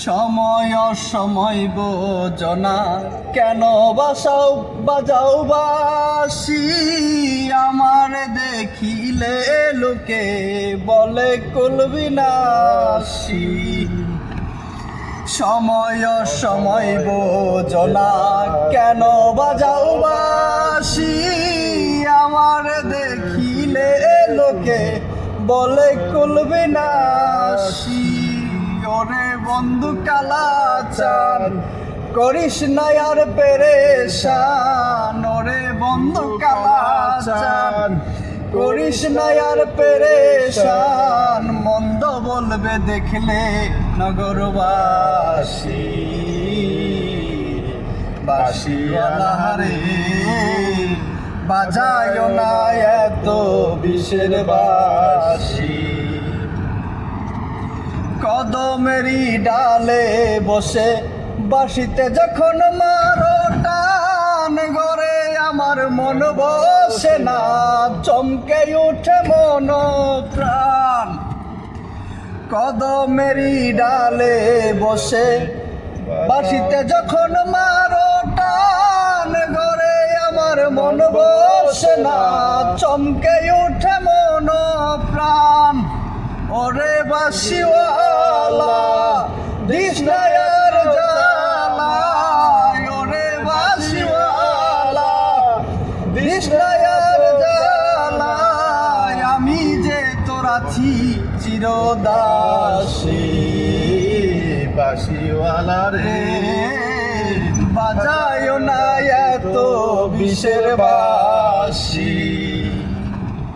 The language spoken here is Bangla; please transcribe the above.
সময় অসময় বোঝনা কেন বাজাও বাসি আমার দেখিলে লোকে বলে কুলবিনাশী সময় অসময় বোঝনা কেন বাজাও বাসি আমার দেখিলে লোকে বলে কুলবিনাশী ওরে বন্ধু কালাচান করিস না আর পেরেশান ওরে বন্ধু কালাচান করিস না আর পেরেশান মন্দ বলবে দেখলে নগরবাসী বাসিওয়ালা রে বাজায় না এত বিষের বাঁশি কদমেরই ডালে বসে বাঁশিতে যখন মারো টান ঘরে আমার মন বসে না চমকে উঠে মন প্রাণ কদমেরই ডালে বসে বাঁশিতে যখন মারো টান ঘরে আমার মন বসে না চমকে উঠে মন প্রাণ ওরে বাঁশিওয়ালা দিস না আর জ্বালা ওরে বাঁশিওয়ালা দিস না আর জ্বালা আমি যে তোর আছি চিরদাসী বাঁশিওয়ালা রে বাজায় না এত বিষের বাঁশি